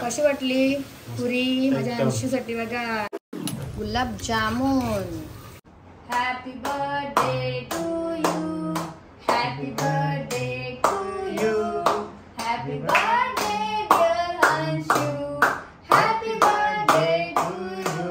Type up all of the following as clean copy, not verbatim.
कशी वाटली पुरी माझ्या अंशूसाठी बघा. Gulab jamun. Happy birthday to you, happy birthday to you, happy birthday dear Anshu, happy birthday to you.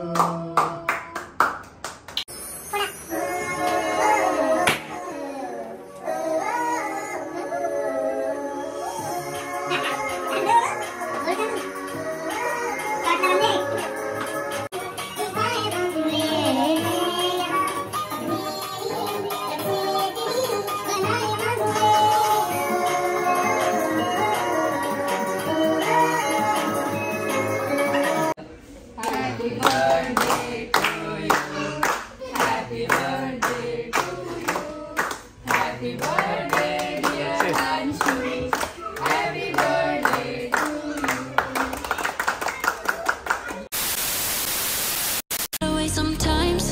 Sometimes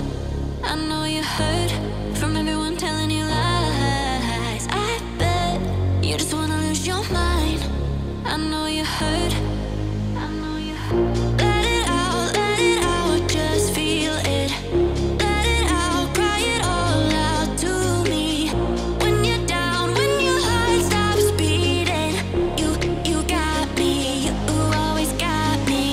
I know you hurt from everyone telling you lies. I bet you just wanna lose your mind. I know you hurt. I know you hurt. Let it out, just feel it. Let it out, cry it all out to me. When you're down, when your heart stops beating, you got me, you always got me.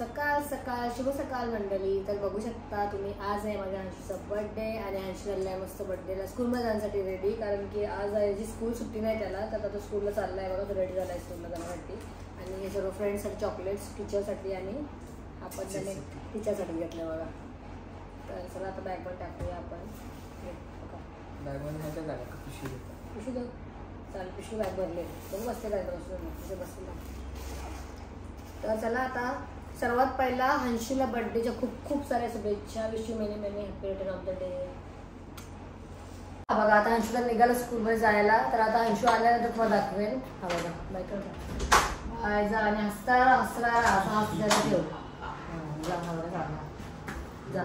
सकाळ सकाळ शुभ सकाळ मंडळी. तर बघू शकता तुम्ही आज आहे माझ्या अंशूचा बर्थडे आणि अंशू चाललाय मस्त बर्थडेला स्कूलमध्ये जाण्यासाठी रेडी. कारण की आज आहे जी स्कूल सुट्टी नाही त्याला, तर आता तो स्कूलला चाललाय बघा. तो रेडी झालाय स्कूलला जाण्यासाठी. आणि हे सर्व फ्रेंड्ससाठी चॉकलेट्स टीचरसाठी आणि आपण त्याने टीचरसाठी घेतलं बघा. तर चला आता बॅग पण टाकूया आपण. पिशू दो चालेल, पिशू बॅग भरले बघू बसते काय बसले बसले. तर चला आता सर्वात पहिला हंशीला बर्थडेच्या खूप खूप साऱ्या शुभेच्छा. Wish you many many happy return of the day. बघा आता हंशूला निघाला स्कूलमध्ये जायला. तर आता हंशू आल्यानंतर तुम्हाला दाखवेल. हा बघा बाय बाय जा आणि हसता हसरा असा हसल्याला ठेव. जा जा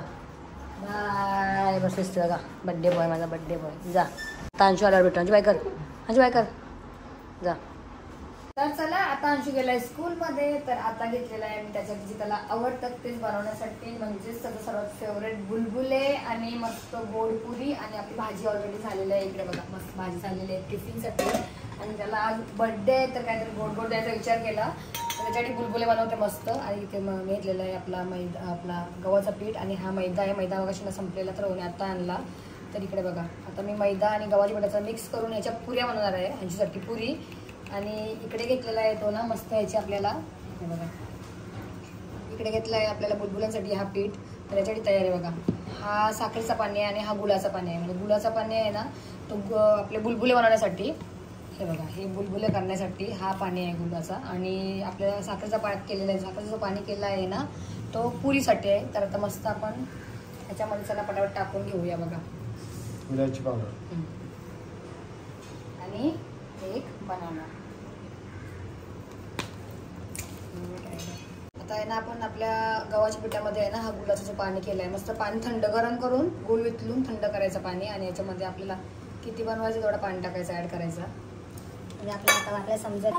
बाय. बस दिसते बघा बड्डे बॉय माझा बड्डे बॉय. जा आता अंशू आल्यावर भेटू. अंशू बाय कर, अंशू बाय कर जा. तर चला आता अंशू गेलाय स्कूलमध्ये. तर आता घेतलेला आहे मी त्याच्यात जे त्याला आवडतं तेच बनवण्यासाठी, म्हणजेच त्याचं सर्वात फेवरेट बुलबुले आणि मस्त गोड पुरी. आणि आपली भाजी ऑलरेडी झालेली आहे. इकडे बघा मस्त भाजी झालेली आहे टिफिनसाठी. आणि त्याला आज बर्थडे आहे तर काहीतरी गोड गोड द्यायचा विचार केला. तर त्याच्यासाठी बुलबुले बनवते मस्त. आणि इथे मी घेतलेला आहे आपला मैदा, आपला गव्हाचा पीठ. आणि हा मैदा आहे. मैदा मगाशी संपलेला तर होणे आता आणला. तर इकडे बघा आता मी मैदा आणि गव्हाच्या पिठाचा मिक्स करून याच्या पुऱ्या बनवणार आहे ह्यांच्यासाठी पुरी. आणि इकडे घेतलेला आहे तो ना मस्त ह्याची आपल्याला हे बघा इकडे घेतला आहे आपल्याला बुलबुलांसाठी हा पीठ. तर याच्यासाठी तयार आहे बघा. हा साखरेचा पाणी आहे आणि हा गुळाचा पाणी आहे. म्हणजे गुळाचा पाणी आहे ना तो आपले बुलबुले बनवण्यासाठी. हे बघा हे बुलबुले करण्यासाठी हा पाणी आहे गुळाचा. आणि आपल्याला साखरेचा पाणी केलेला आहे, साखरेचा जो पाणी केला आहे ना तो पुरीसाठी आहे. तर आता मस्त आपण ह्याच्यामध्ये चला पटापट टाकून घेऊया बघा. मिरची पावडर आणि एक बनाना. आता आहे ना आपण आपल्या गव्हाच्या पिठामध्ये आहे ना हा गुळाचं पाणी केलं आहे. मस्त पाणी थंड गरम करून गुळ वितळून थंड करायचं पाणी. आणि याच्यामध्ये आपल्याला किती बनवायचं तेवढं पाणी टाकायचं, ॲड करायचं. म्हणजे आपल्याला समजत.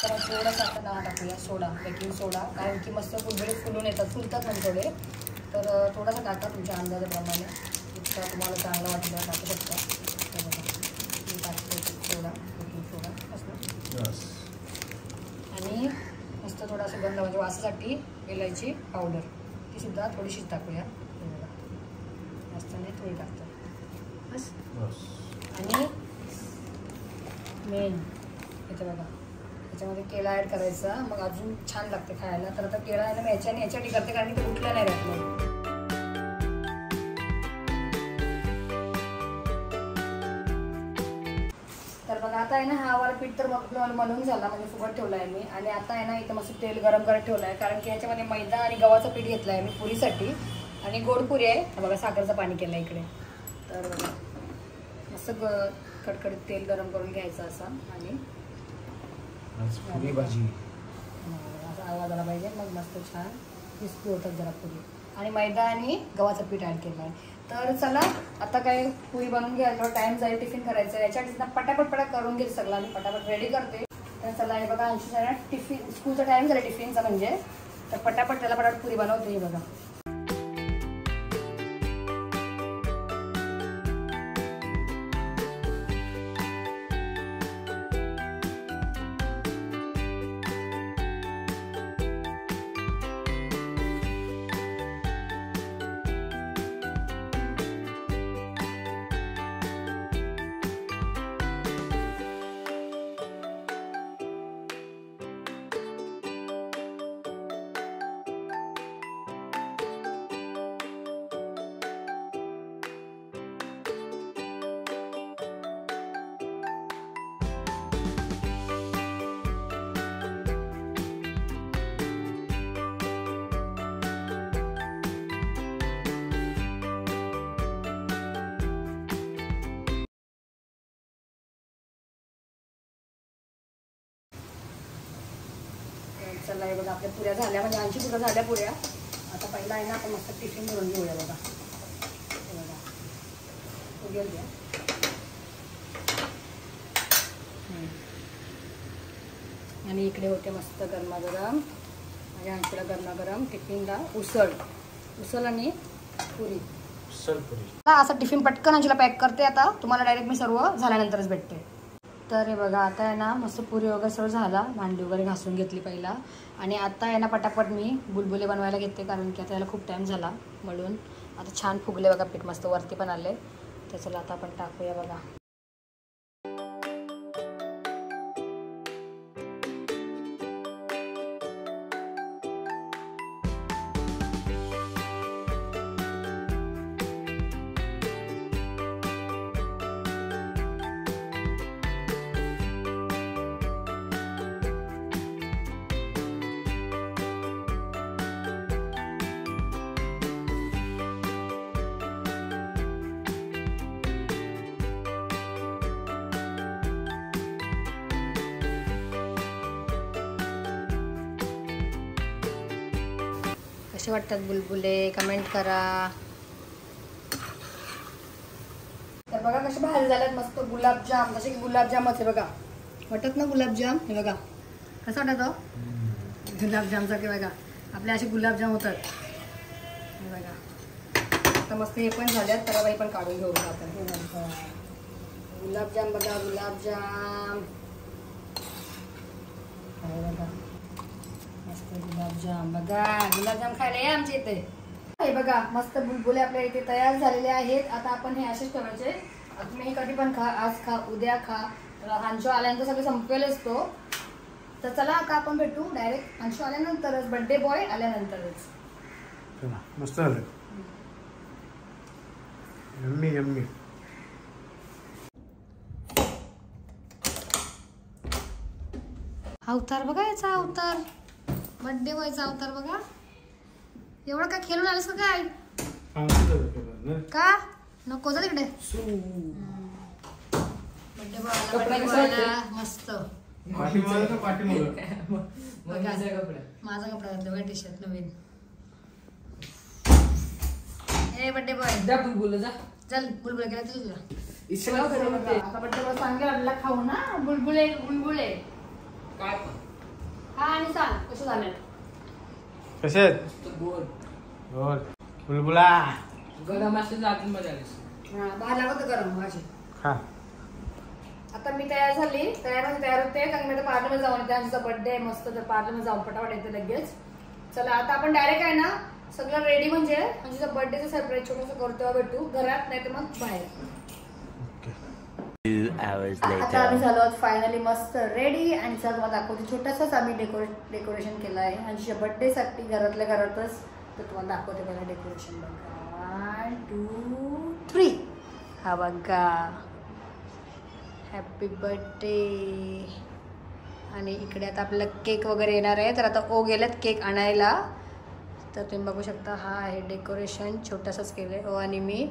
तर थोडंसं आपण नाव टाकूया सोडा, बेकिंग सोडा. कारण की मस्त बुलबुले फुलून येतात, फुलतात म्हणजे थोडे. तर थोडासा टाका तुमच्या अंदाजाप्रमाणे. इतका तुम्हाला चांगलं वाटलं टाकू शकता. टाकतो सोडा, बेकिंग सोडा असं. आणि मस्त थोडा सुगंध म्हणजे वासासाठी इलायची पावडर ती सुद्धा थोडीशीच टाकूया. मस्त नाही थोडी टाकतो बस. आणि मेन याचं बघा याच्यामध्ये केळा ॲड करायचा, मग अजून छान लागते खायला. तर आता केळा आहे ना मी याच्यासाठी करते कारण की ते उठलं नाही राहत. आता आहे ना हा वाला पीठ तर मळून झाला म्हणजे फुगत ठेवला आहे मी. आणि आता आहे ना इथं मस्त तेल गरम करत ठेवलं आहे, कारण की याच्यामध्ये मैदा आणि गव्हाचं पीठ घेतलं आहे मी पुरीसाठी. आणि गोड पुरी आहे बघा, साखरचं पाणी केलं आहे इकडे. तर मस्त कडकडीत तेल गरम करून घ्यायचं असं. आणि पुरी भाजी असा आवाज आला पाहिजे, मग मस्त छान क्रिस्पी होतात जरा पुरी. आणि मैदा आणि गव्हाचं पीठ ॲड केलं आहे. तर चला आता काय पुरी बनवून घ्यायला टाइम जाईल, टिफिन करायचं आहे. याच्यासाठी पटापट करून घेईल सगळं आणि पटापट रेडी करते. तर चला हे बघा अंशू टिफिन स्कूलचा टाइम झाला टिफिनचा म्हणजे, तर पटापट त्याला पटापट पुरी बनवते. हे बघा चला हे बघा आपल्या पुऱ्या झाल्या म्हणजे 80 पुऱ्या झाल्या पुऱ्या. आता पहिला आहे ना आपण मस्त टिफिन भरून घेऊया बघा. हे बघा उघल द्या. आणि इकडे होते मस्त गरमागरम माझ्या अंशूला गरमागरम टिफिनला उसळ आणि पुरी. असं टिफिन पटकन अंशूला पॅक करते. आता तुम्हाला डायरेक्ट मी सर्व झाल्यानंतरच भेटते. तर हे बघा आता आहे ना मस्त पुरी वगैरे सर्व झाला, भांडी वगैरे घासून घेतली पहिला. आणि आता आहे ना पटापट मी बुलबुले बनवायला घेते, कारण की आता याला खूप टाईम झाला म्हणून. आता छान फुगले बघा पीठ, मस्त वरती पण आले. तर चला आता आपण टाकूया बघा. कसे वाटतात बुलबुले कमेंट करा. तर बघा कसे भाजी झाल्यात मस्त गुलाबजाम, जसे की गुलाबजामच आहे बघा, वाटत ना गुलाबजाम. हे बघा कसं वाटत गुलाबजामचा, की बघा आपले असे गुलाबजाम होतात. हे बघा आता मस्त हे पण झाल्यात, तर बाई पण काढून घेऊ आपण. हे बघा गुलाबजाम बघा, गुलाबजाम बघा मस्त गुलाबजाम बघा. गुलाबजाम खायला या आमच्या इथे. हे बघा मस्त बुलबुले आपल्या इथे तयार झालेले आहेत. आता आपण हे असेच ठेवायचे. तुम्ही हे कधी पण खा, आज खा, उद्या खा. अंशू आल्यानंतर सगळं संपेलच तो. तर चला आता आपण भेटू डायरेक्ट अंशू आल्यानंतरच, बर्थडे बॉय आल्यानंतरच. मस्त झालं. Yummy yummy. अवतार बघा याचा, अवतार बर्थडे बॉयचा अवतार बघा. एवढं काय खेळून आलेस का काय? का नको जा तिकडे. बर्थडे बॉयला मस्त माझा कपडा घातला बघा, टी शर्ट नवीन. ए बर्थडे बॉय जा बुलबुल जा, चल बुलबुल गेला तुझा. आता बर्थडे बॉय सांगेल आपल्याला खाऊ ना बुलबुले. बुलबुले काय हा आणि सांग कसं झालं. कसे आहेत? गोड बुलबुला गरम असते जातील मजा आलीस. हा बाहेर लागत गरम माझी. हा आता मी तयार झाली, तयार होते, कारण मी आता पार्लरमध्ये जाऊन त्यांचा बर्थडे मस्त, तर पार्लरमध्ये जाऊन पटापट येते लगेच. चला आता आपण डायरेक्ट आहे ना सगळं रेडी, म्हणजे बर्थडेचं सरप्राईज छोटंसं करतो, भेटू घरात नाही तर मग बाहेर. आता आम्ही झालो आहोत फायनली मस्त रेडी. आणि चला तुम्हाला दाखवते, छोटासाच आम्ही डेकोरेशन केलं आहे अंशूच्या बर्थडे साठी घरातल्या घरातच. तर तुम्हाला दाखवते बघा डेकोरेशन. बघा 1 2 3 हा बघा हॅपी बर्थडे. आणि इकडे आता आपल्याला केक वगैरे येणार आहे. तर आता ओ गेल्यात केक आणायला. तर तुम्ही बघू शकता हा आहे डेकोरेशन, छोटासाच केलं आहे ओ आणि मी.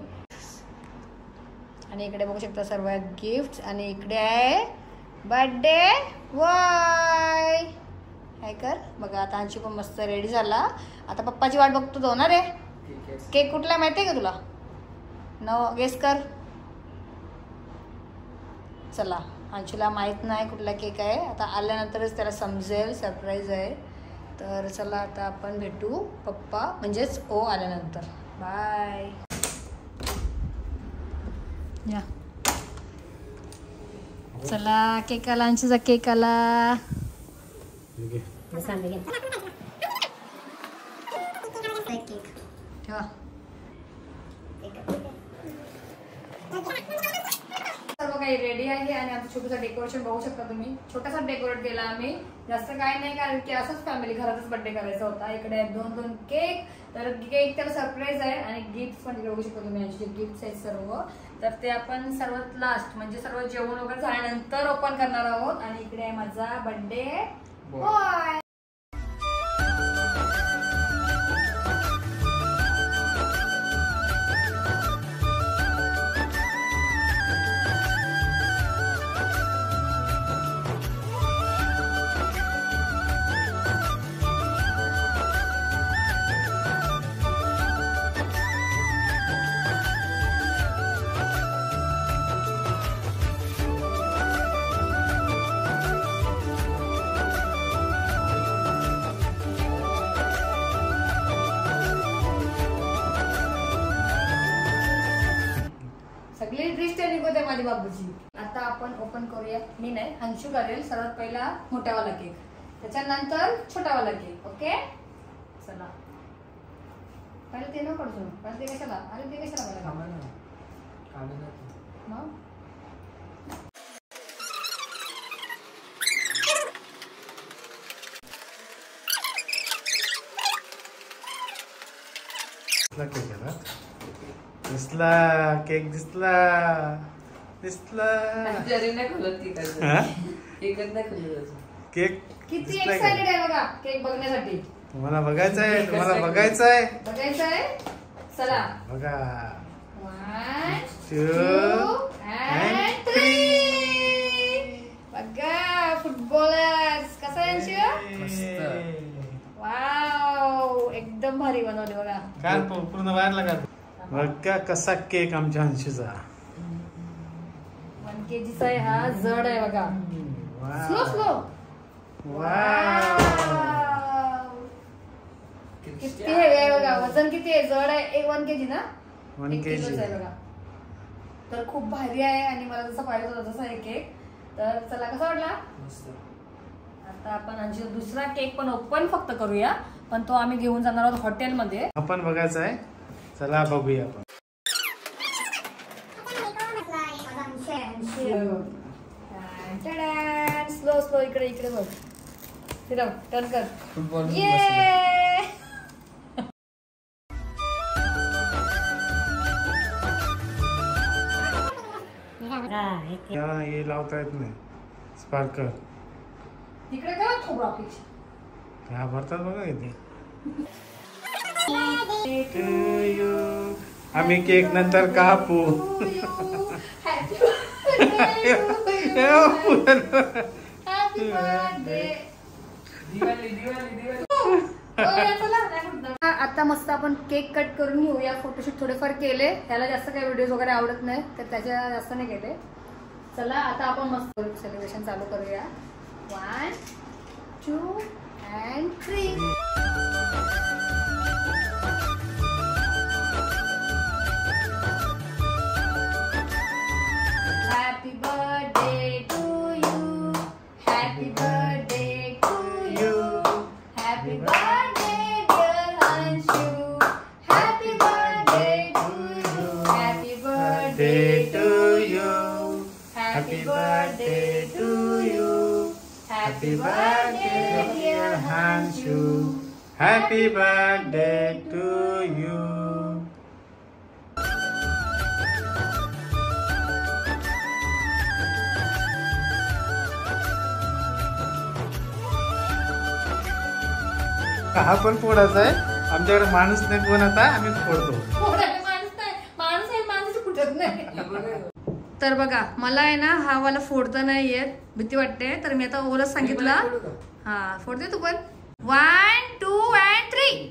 आणि इकडे बघू शकता सर्व गिफ्ट. आणि इकडे आहे बर्थडे बॉय. काय कर बघा आता अंशू पण मस्त रेडी झाला. आता पप्पाची वाट बघतो तो ना रे. केक कुठला माहिती आहे का तुला? नो गेस कर. चला अंशूला माहीत नाही कुठला केक आहे. आता आल्यानंतरच त्याला समजेल, सरप्राईज आहे. तर चला आता आपण भेटू पप्पा म्हणजेच ओ आल्यानंतर. बाय. या चला केक आला, अंशूचा केक आला. ठेवा. सर्व काही रेडी आहे आणि आमचं छोटंसं डेकोरेशन बघू शकता तुम्ही. छोटासा डेकोरेट केला आम्ही, जास्त काही नाही, कारण की असंच फॅमिली घरातच बर्थडे करायचा होता. इकडे 2-2 केक. तर केक त्याला सरप्राईज आहे आणि गिफ्ट पण बघू शकता तुम्ही. यांचे गिफ्ट आहेत सर्व. तर ते आपण सर्वात लास्ट म्हणजे सर्व जेवण वगैरे झाल्यानंतर ओपन करणार आहोत. आणि इकडे आहे माझा बर्थडे बॉय. सगळी दृष्ट निघते माझी बाबूची. आता आपण ओपन करूया. मी नाही, अंशू करेल. सर्वात पहिला मोठ्यावाला केक, त्याच्यानंतर छोटावाला केक. ओके चला. पहिले ते नको करू. पहिले ते कशाला? अरे ते कशाला मग दिसला केक दिसला केक किती एक्साइटेड आहे बघा केक बघण्यासाठी. तुम्हाला बघायचं आहे, तुम्हाला बघायचं आहे, बघायचं आहे. चला बघा. 1 2 and 3. बघा फुटबॉलर्स कसा आहे अंशू? वाव एकदम भारी बनवले बघा. काल पूर्ण बाहेरला काढ. बघा कसा केक आमच्या अंशूचा. 1 kg आहे हा. जड आहे बघा. Slow slow. वाव किती हेवी आहे बघा. वजन किती आहे? जड आहे. 1 kg ना? 1 kg आहे बघा. तर खूप भारी आहे आणि मला जसं पाहिजे होतं तसा आहे केक. तर चला कसा वाटला? आता आपण अंशू दुसरा केक पण ओपन फक्त करूया, पण तो आम्ही घेऊन जाणार आहोत हॉटेलमध्ये. आपण बघायचं आहे. चला बघूया आपण. Slow slow. इकडे इकडे बघ. फिरव. टर्न कर. फुटबॉल हे लावता येत नाही. स्पार्कर तिकडे काय खोबरा पीच काय भरतात बघा इथे. आम्ही केक नंतर कापू. आता मस्त आपण केक कट करून घेऊया. फोटोशूट थोडेफार केले. त्याला जास्त काही व्हिडिओ वगैरे आवडत नाही तर त्याच्या जास्त नाही केले. चला आता आपण मस्त सेलिब्रेशन चालू करूया. 1 2 and 3. Happy birthday to you. Happy birthday to you. Happy birthday dear Anshu. Happy birthday to you. Happy birthday to you. Happy birthday to you. Happy birthday dear Anshu. Happy birthday to you. हा पण फोडायचा आहे. आमच्याकडे माणूस नाही कोण आता आम्ही फोडतो. माणूस आहे माणूस फुटत नाही. तर बघा मला आहे ना हा वाला फोडता नाही येत, भीती वाटते. तर मी आता ओलाच सांगितलं. हा फोडते तू पण. 1 2 and 3.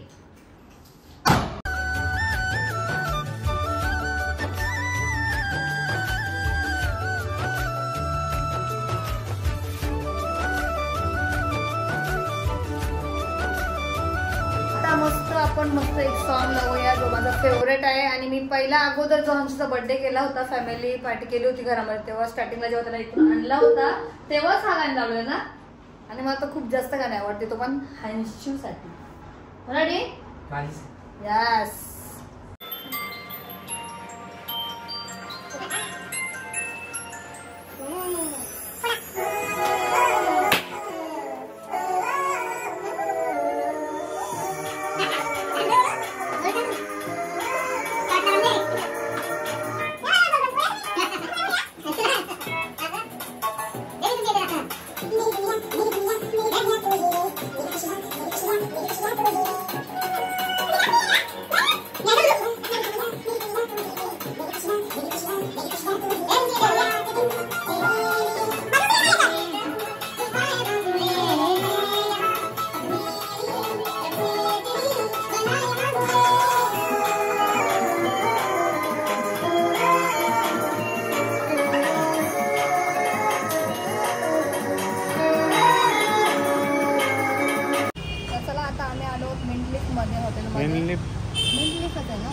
मस्त आपण मस्त एक सॉन्ग लावूया जो माझा फेवरेट आहे. आणि मी पहिला अगोदर जो हंशूचा बर्थडे केला होता, फॅमिली पार्टी केली होती घरामध्ये, तेव्हा स्टार्टिंगला जेव्हा त्याला इथून आणला होता तेव्हाच हा गाणं लावलं ना. आणि मला तर खूप जास्त गाणं आवडते, तो पण हंशूसाठी. रेडी? यस.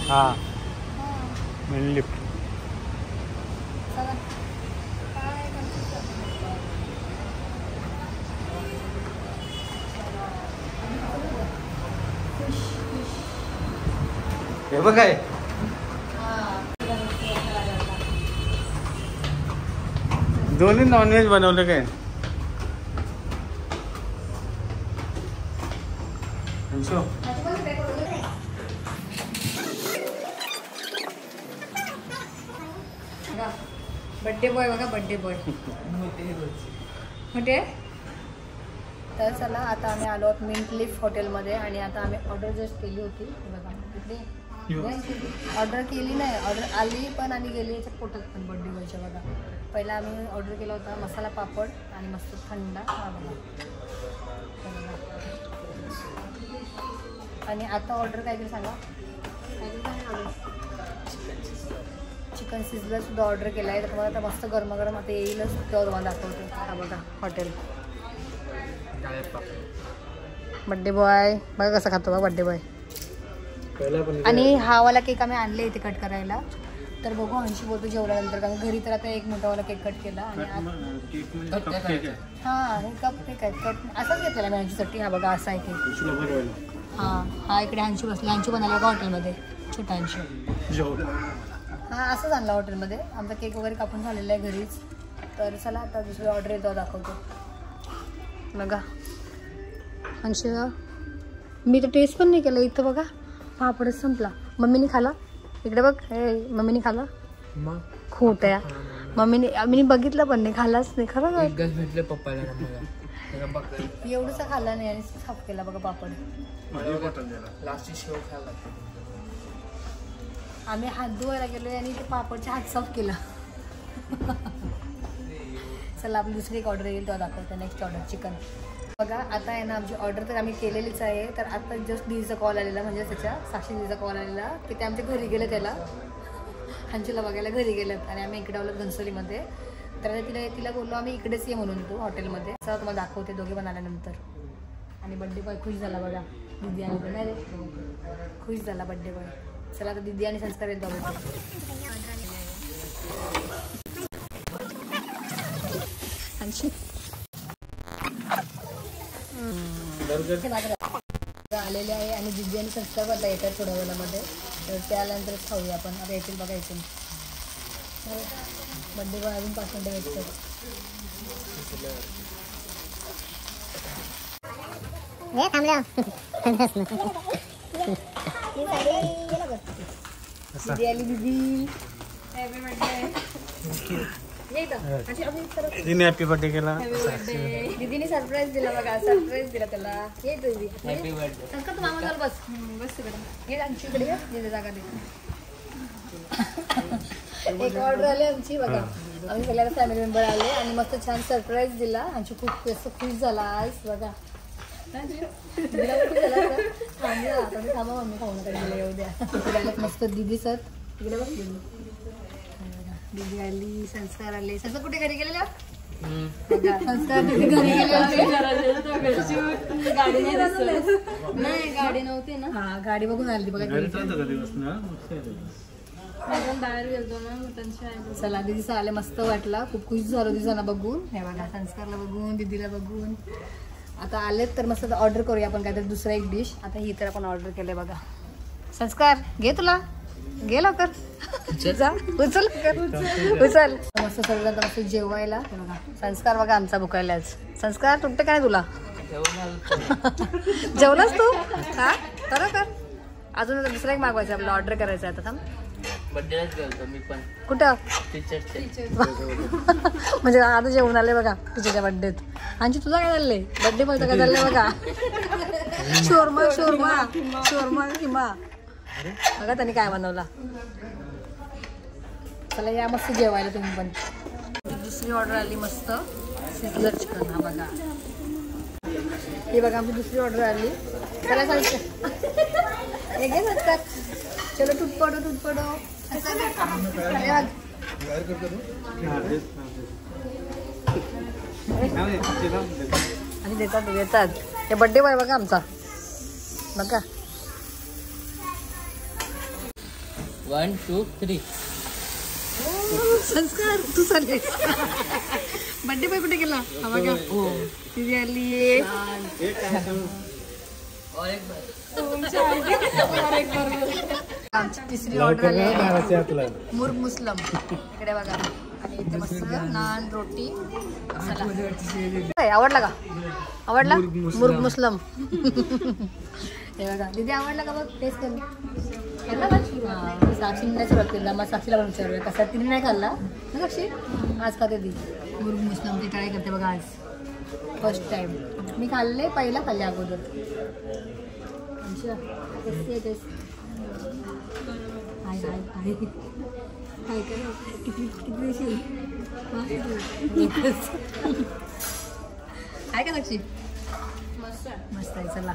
हा मेन लिफ्ट. हे बघ काय दोन्ही नॉनव्हेज बनवलं काय. बर्थडे बॉय बघा, बर्थडे बॉय मोठे. तर चला आता आम्ही आलो आहोत मिंट लीफ हॉटेलमध्ये. आणि आता आम्ही ऑर्डर जस्ट केली होती बघा. तिथे ऑर्डर केली नाही, ऑर्डर आली पण आणि गेली याच्या पोटात पण बर्थडे बॉयच्या बघा. पहिला आम्ही ऑर्डर केला होता मसाला पापड आणि मस्त थंडा. हा बघा. आणि आता ऑर्डर काय केलं सांगा. चिकन सिझलर सुद्धा ऑर्डर केला आहे. तर तुम्हाला आता मस्त गरमागरम आता येईलच, तेव्हा तुम्हाला दाखवते. हा बघा हॉटेल बड्डे बॉय बघा कसं खातो बघा बड्डे बॉय. आणि हा वाला केक आम्ही आणले इथे कट करायला. तर बघू अंशी बोलतो जेवल्यानंतर, कारण घरी तर आता एक मोठावाला केक कट केला. आणि हां हे कप केक आहे कट असाच घेतलेला मी अंशीसाठी. हा बघा असा आहे केक. हां हा इकडे अंशी बसला. अंशी बनायला बघा हॉटेलमध्ये छोटा अंशी. हां असंच आणला हॉटेलमध्ये. आमचा केक वगैरे कापून झालेला आहे घरीच. तर चला आता दुसरी ऑर्डर येतो दाखवतो बघा. अंशी मी तर टेस्ट पण नाही केलं. इथं बघा पापडच संपला. मम्मीने खाला इकडे बघ. हे मम्मीने खाला. खोट आहे मम्मीने बघितलं पण नाही, खालाच नाही. खरं भेटलं पप्पाला एवढंच खाल्ला नाही आणि साफ केला बघा पापड. आम्ही हात धुवायला गेलो आणि ते पापडचे हात साफ केला. चला आपली दुसरी एक ऑर्डर येईल तेव्हा दाखवते. नेक्स्ट ऑर्डर चिकन बघा. आता आहे ना आमची ऑर्डर तर आम्ही केलेलीच आहे. तर आता जस्ट दीदीचा कॉल आलेला, म्हणजे त्याच्या साक्षी दीदीचा कॉल आलेला की ते आमच्या घरी गेले, त्याला हंचूला बघायला घरी गेलेत. आणि आम्ही इकडे आलो घनसोलीमध्ये. तर तिला बोललो आम्ही इकडेच ये म्हणून तू हॉटेलमध्ये. चला तुम्हाला दाखवते दोघे पण आल्यानंतर. आणि बड्डे बॉय खुश झाला बघा. दीदी आणि नाही रे खुश झाला बड्डे बॉय. चला आता दीदी आणि संस्कार येत बघा. आलेले आहे आणि दीदी आणि संस्कार बदला येतात थोड्या वेळामध्ये. तर त्यानंतरच खाऊया आपण. आता येतील बघा येतील. बड्डे बॉय अजून 5 मिनिटं वेट कर. दीदी आली. दीदी हॅपी बर्थडे. ये इथं. अशी अजून एक सरक. तिने हॅपी बर्थडे केला. दीदीने सरप्राईज दिला बघा. सरप्राईज दिला त्याला. ये दीदी. Happy birthday. संस्कार तू मामाजवळ बस. बस तिकडे. ये आमची इकडे ये जागा दे. एक ऑर्डर आली आमची बघा. आम्ही सगळ्या फॅमिली मेंबर आले आणि मस्त छान सरप्राईज दिला. आमची खूप खुश झाला आज बघा. थांबा मम्मी खाऊ नका गेला येऊ द्या. फिरायला मस्त दिदी सर तिकडे बघ. दिदी आली. संस्कार आले. संस्कार कुठे घरी गेलेला. संस्कार दिदी घरी गेले नाही गाडी नव्हती ना. हा गाडी बघून आली बघा. बाहेर गेलो ना. चला दिदीचा आले मस्त वाटला. खूप खुश झालो दिसांना बघून. हे बघा संस्कारला बघून दीदीला बघून. आता आलेत तर मस्त ऑर्डर करूया आपण काहीतरी दुसरं एक डिश. आता ही तर आपण ऑर्डर केलंय बघा. संस्कार घे तुला घे लवकर. जा उचल उचल. मस्त सगळं मस्त जेवायला बघा. संस्कार बघा आमचा भुकायला आज. संस्कार तुटतं काय तुला. जेवलास तू हा खरोखर. अजून दुसरा एक मागवायचं आपलं ऑर्डर करायचं आता. थांब बर्थडेलाच गेलो मी पण. कुठं टीचरचे. म्हणजे आता जेवण आले बघा तुझ्या बर्थडेत. आणि तुझा काय चाललंय बर्थडे बोलतं काय चाललंय बघा. शोरमा शोरमा शोरमा किमा बघा त्यांनी काय बनवला. चला या मस्त जेवायला तुम्ही पण. दुसरी ऑर्डर आली मस्त सिझलर चिकन. हा बघा ही बघा आमची दुसरी ऑर्डर आली. चला सांगते हे घे सकतात. चलो टूट पडो टूट पडो. आणि देतात देतात. हे बर्थडे बॉय बघा आमचा बघा. 1 2 3. संस्कार तू चालले. बर्थडे बॉय कुठे गेला. हा बघा तिथे आली. आमची तिसरी ऑर्डर आली मुर्ग मुस्लम. इकडे बघा. आणि इथे मस्त नान रोटी. आवडला का आवडला मुर्ग मुस्लम. हे बघा दीदी आवडला का बघ. टेस्ट करून साक्षीने सुरुवात केला. मग साक्षीला पण विचारूया कसा. तिने नाही खाल्ला ना साक्षी. आज खाते ती मुर्ग मुस्लम. ती ट्राय करते बघा आज फर्स्ट टाइम. मी खाल्ले पहिला खाल्ले अगोदर. आहे का साक्षी. मस्त आहे. चला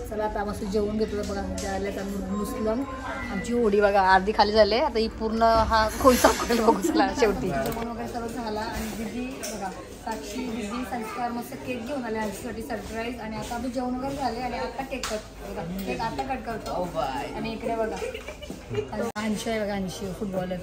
चला आता मस्त जेवून घेतो बघा. आले मुस्लम. आमची होडी बघा अर्धी खाली झाली. आता ही पूर्ण हा कोणता बघू चला शेवटी. जेवण वगैरे सर्व झाला. आणि दिदी बघा साक्षी दीदी संस्कार मस्त केक घेऊन आले आमच्यासाठी सरप्राईज. आणि आता आम्ही जेवण वगैरे झाले आणि आता केक कट बघा. केक आता कट करतो. आणि इकडे बघा 80 आहे बघा. 80 फुटबॉलर.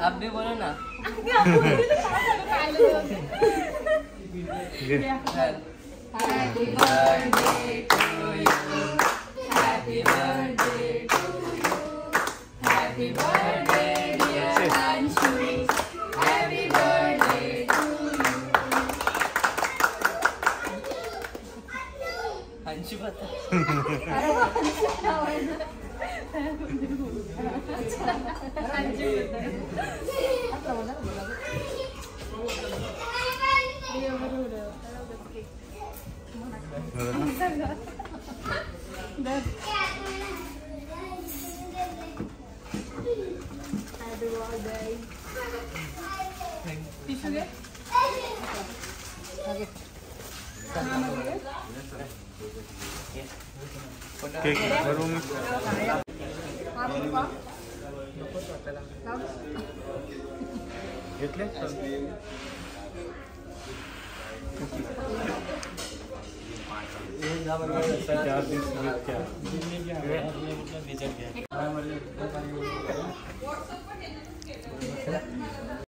आप भी बोलो ना. Happy birthday to you. Happy birthday to you. Happy birthday dear Anshu. Happy birthday to you. Anshu bata. घेतले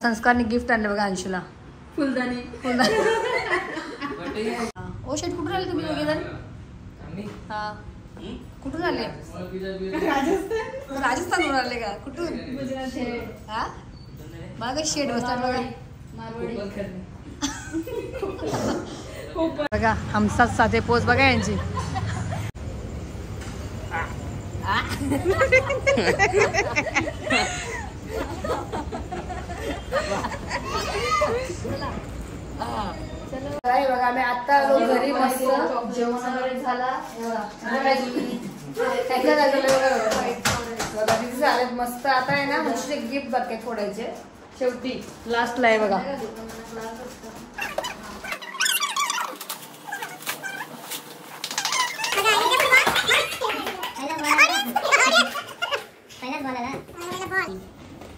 संस्कारने गिफ्ट आणलं बघा अंशूला. फुलदाणी. ओ शेट कुठून आले तुम्ही दोघेजण. हा कुठून आले. राजस्थानवरून आले का. कुठून. हा बघा शेड बसतात बघा. बघा हमसाच साधे पोच बघा यांची. काय बघा आम्ही आता आलो घरी. मस्त जेवण वगैरे झाला. झालं मस्त. आता आहे ना म्हणजे गिफ्ट बाकी फोडायचे शेवटी लास्टला आहे बघा.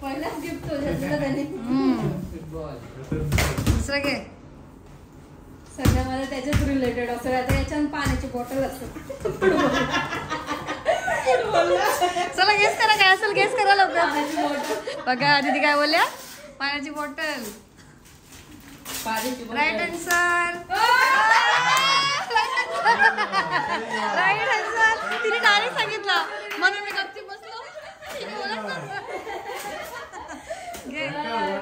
पहिलाच गिफ्ट दुसरं घे. सगळ्या मला त्याच्याच रिलेटेड असं. आता याच्यात पाण्याची बॉटल असते. चला गेस करा काय असेल. गेस करा लवकर. बघा दीदी काय बोलल्या. पाण्याची bottle. Right answer. Right answer. तिने डायरेक्ट सांगितलं म्हणून मी गप्पी बसलो. तिने बोलत घे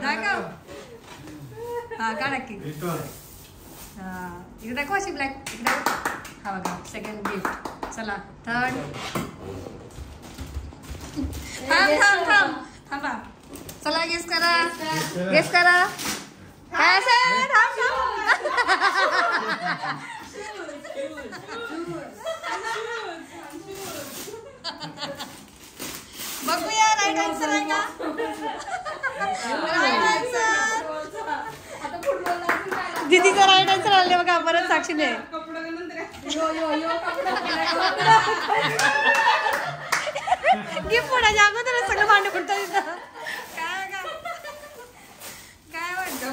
दाखव. हा का नक्की. हा इकडे दाखव अशी ब्लॅक. इकडे हा बघा सेकंड गिफ्ट. चला थर्ड. थांबा. चला गेस करा. गेस करा काय असेल. बघूया राईट आन्सर आहे का. Right answer. दीदीचा राईट आन्सर आले बघा. परत साक्षीने गिफ्ट फोडायच्या अगोदर सगळं भांडं फुटतं तिथं. काय वाटतं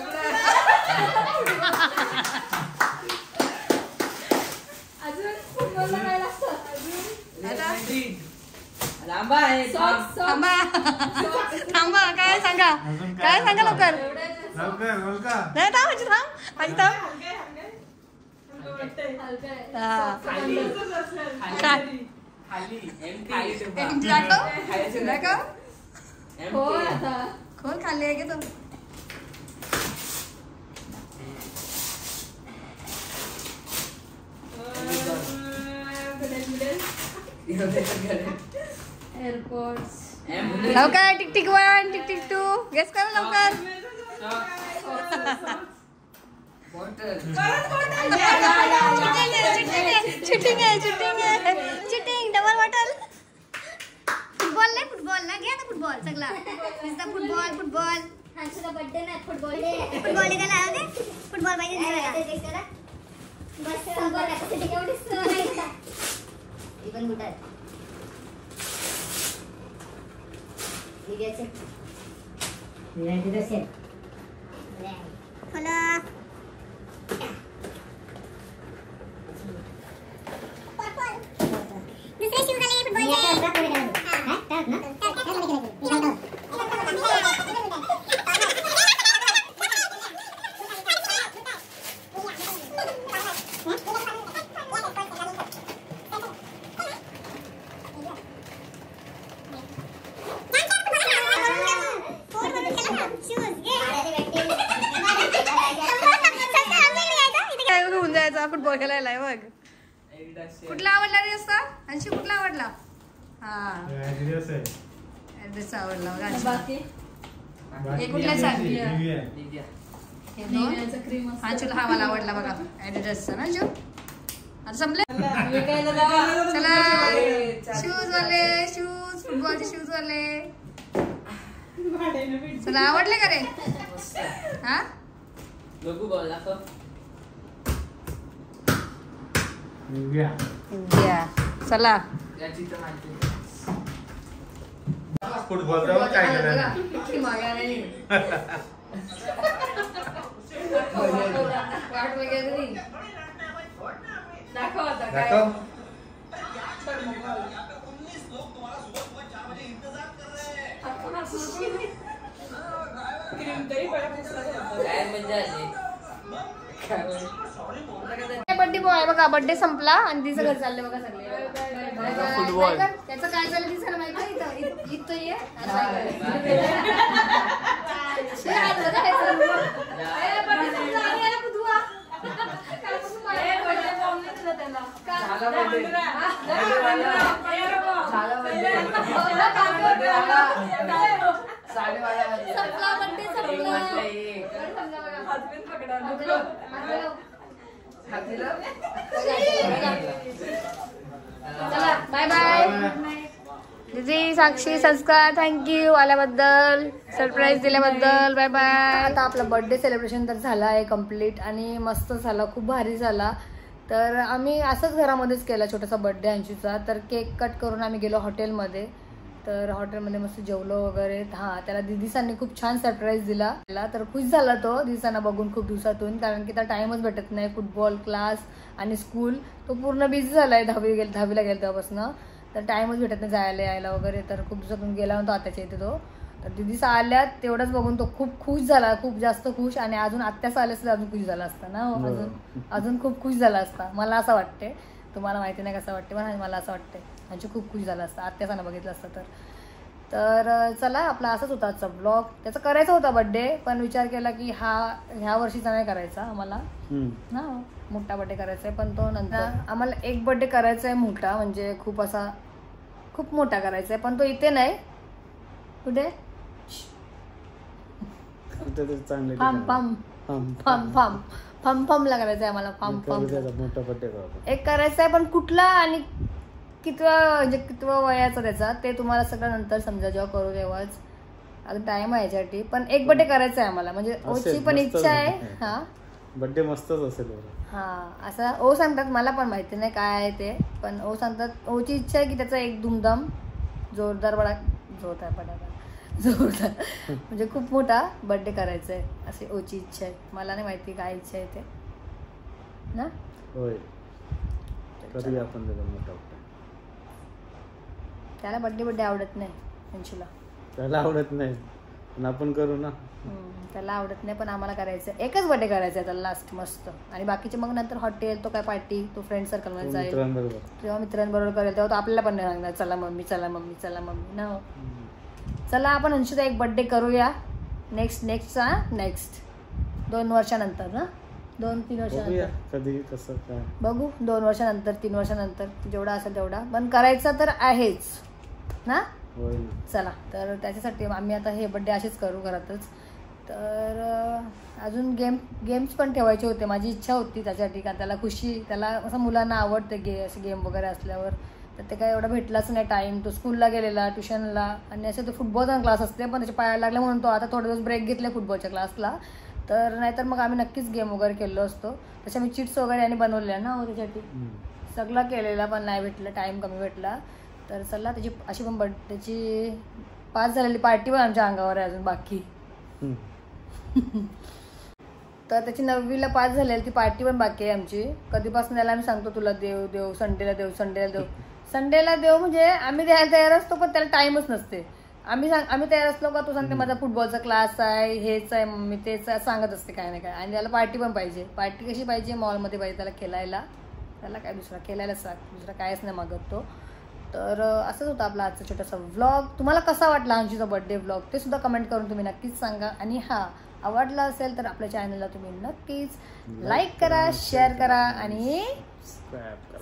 थांबा. काय सांगा. काय सांगा लवकर. नाही थांब माझी थांब. माझी थांब. खोल खाली आहे का. एअरपोर्ट्स. लवकर. Tick tick 1 tick tick 2. Guess करा लवकर. चिटिंग आहे. Double bottle. फुटबॉल नाही. फुटबॉल ना घ्या ना. फुटबॉल सगळा फुटबॉल. हांचा बर्थडे नाही. फुटबॉल निघाला आहे. फुटबॉल पाहिजे बस. फुटबॉल कॅपॅसिटी केवढी इवन गुड आहे. फुटबॉल खेळायला बघ. कुठला आवडला रे असता. अंशी कुठला आवडला. हा ऍड्रेस आवडला बघा. हे कुठला सांग. हा चला हा मला आवडला बघा. ऍड्रेसचा ना जो. आता संपले. चला शूज वाले. शूज फुटबॉलचे शूज वाले. चला आवडले का रे. हा चला फुटबॉल काय वाट वगैरे दाखव आता काय. बर्थडे बॉय बघा. बर्थडे संपला आणि तिचं घर चाललंय बघा सगळे. फुटबॉल त्याचं काय झालं तिचं माहिती. इथं ये बाय बाय दीदी, साक्षी, संस्कार, थँक्यू आल्याबद्दल, सरप्राईज दिल्याबद्दल. Bye bye. आता आपलं बर्थडे सेलिब्रेशन तर झालं आहे कम्प्लीट आणि मस्त झाला, खूप भारी झाला. तर आम्ही असंच घरामध्येच केला छोटासा बर्थडे अंशूचा. तर केक कट करून आम्ही गेलो हॉटेलमध्ये. तर हॉटेलमध्ये मस्त जेवलो वगैरे. हां, त्याला दिदीसांनी खूप छान सरप्राईज दिला. तर खुश झाला तो दिदीसांना बघून खूप दिवसातून, कारण की त्याला टाईमच भेटत नाही. फुटबॉल क्लास आणि स्कूल तो पूर्ण बिझी झाला आहे. 10वीला गेला तेव्हापासून. तर टाईमच भेटत नाही जायला यायला वगैरे. तर खूप दिवसातून गेला होता आत्याच्या इथे तो. तर दिदीसा आल्यात तेवढंच बघून तो खूप खुश झाला, खूप जास्त खुश. आणि अजून आत्याचा आल्यास तर अजून खुश झाला असता ना, अजून खूप खुश झाला असता. मला असं वाटते, तुम्हाला माहिती नाही कसं वाटते पण मला असं वाटते म्हणजे खूप खुश झाला असता आत्याचा बघितलं असतं तर. चला, आपला असंच होता आजचा ब्लॉग. त्याचा करायचा होता बर्थडे, पण विचार केला की ह्या वर्षीचा नाही करायचा आम्हाला ना, मोठा बर्थडे करायचा आहे. पण तो नंतर आम्हाला एक बर्थडे करायचा आहे मोठा, म्हणजे खूप मोठा करायचा आहे. पण तो इथे नाही, कुठे फमला करायचं आहे आम्हाला. मोठा बर्थडे एक करायचा आहे, पण कुठला आणि कितवा वयाचा त्याचा ते तुम्हाला सगळं नंतर समजा, जेव्हा करू तेव्हाच. अजून टाइम आहे याच्यासाठी. पण एक बर्थडे करायचा आहे आम्हाला, म्हणजे ओची पण इच्छा आहे. हा, बर्थडे मस्तच असेल. हा, असं ओ सांगतात, मला पण माहिती नाही काय आहे ते, पण ओ सांगतात ओची इच्छा आहे की त्याचा एक धूमधाम जोरदार म्हणजे खूप मोठा बर्थडे करायचा आहे, अशी ओची इच्छा आहे. मला नाही माहिती काय इच्छा आहे ते ना. होय, करूया आपण मोठा. त्याला बर्थडे आवडत नाही अंशूला. त्याला आवडत नाही पण आपण करू ना. त्याला आवडत नाही पण आम्हाला करायचं. एकच बर्थडे करायचा आहे त्याला लास्ट मस्त. आणि बाकीचे मग नंतर हॉटेल, तो काय पार्टी, तो फ्रेंड सर्कल मध्ये जाईल किंवा मित्रांबरोबर करेल तेव्हा तो आपल्याला पण नाही सांगणार चला मम्मी चला मम्मी चला मम्मी ना. चला, आपण अंशूचा एक बर्थडे करूया नेक्स्ट 2 वर्षानंतर ना, 2-3 वर्षानंतर कधी कसं काय बघू. 2 वर्षानंतर 3 वर्षानंतर जेवढा असेल तेवढा, पण करायचा तर आहेच ना. चला, तर त्याच्यासाठी आम्ही आता हे बर्थडे असेच करू घरातच. तर अजून गेम्स पण ठेवायचे होते. माझी इच्छा होती त्याच्यासाठी, कारण त्याला खुशी, त्याला असं मुलांना आवडते असे गेम वगैरे असल्यावर. तर ते काय एवढं भेटलाच नाही टाईम. तो स्कूलला गेलेला, ट्युशनला, आणि असं तो फुटबॉलचा क्लास असते पण त्याच्या पायाला लागला म्हणून तो आता थोडे दिवस ब्रेक घेतले फुटबॉलच्या क्लासला. तर नाहीतर मग आम्ही नक्कीच गेम वगैरे केलो असतो. तशा मी चिट्स वगैरे आणि बनवल्या ना त्याच्यासाठी, सगळं केलेला, पण नाही भेटलं, टाईम कमी भेटला. तर चला, त्याची अशी पण बर्थडेची 5 झालेली पार्टी पण आमच्या अंगावर आहे अजून बाकी. तर त्याची 9वीला 5 झालेली ती पार्टी पण बाकी आहे आमची. कधीपासून त्याला आम्ही सांगतो तुला देव संडेला देव म्हणजे आम्ही द्यायला तयार असतो, पण त्याला टाईमच नसते. आम्ही तयार असलो का तो सांगते माझा फुटबॉलचा क्लास आहे, हेच आहे मम्मी तेच सांगत असते काय ना काय. आणि त्याला पार्टी पण पाहिजे. पार्टी कशी पाहिजे, मॉलमध्ये पाहिजे त्याला खेळायला. त्याला काय दुसरा खेळायलाच दुसरा कायच नाही मागत तो. तर असंच होतं आपला आजचा छोटासा व्लॉग. तुम्हाला कसा वाटला अंशूचा बर्थडे व्लॉग ते सुद्धा कमेंट करून तुम्ही नक्कीच सांगा. आणि आवडला असेल तर आपल्या चॅनलला तुम्ही नक्कीच लाईक करा, शेअर करा आणि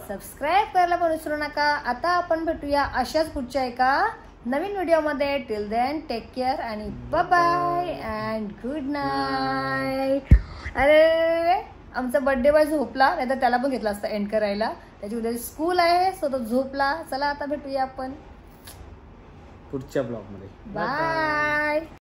सबस्क्राईब करायला पण विसरू नका. आता आपण भेटूया अशाच पुढच्या एका नवीन व्हिडिओमध्ये. टिल देन टेक केअर आणि bye bye and good night. अरे, आमचा बर्थडे बॉय झोपला, नाही तर त्याला पण घेतला असता एंड करायला. त्याची उद्या स्कूल आहे, सो तो झोपला. चला, आता भेटूया आपण पुढच्या ब्लॉगमध्ये. बाय.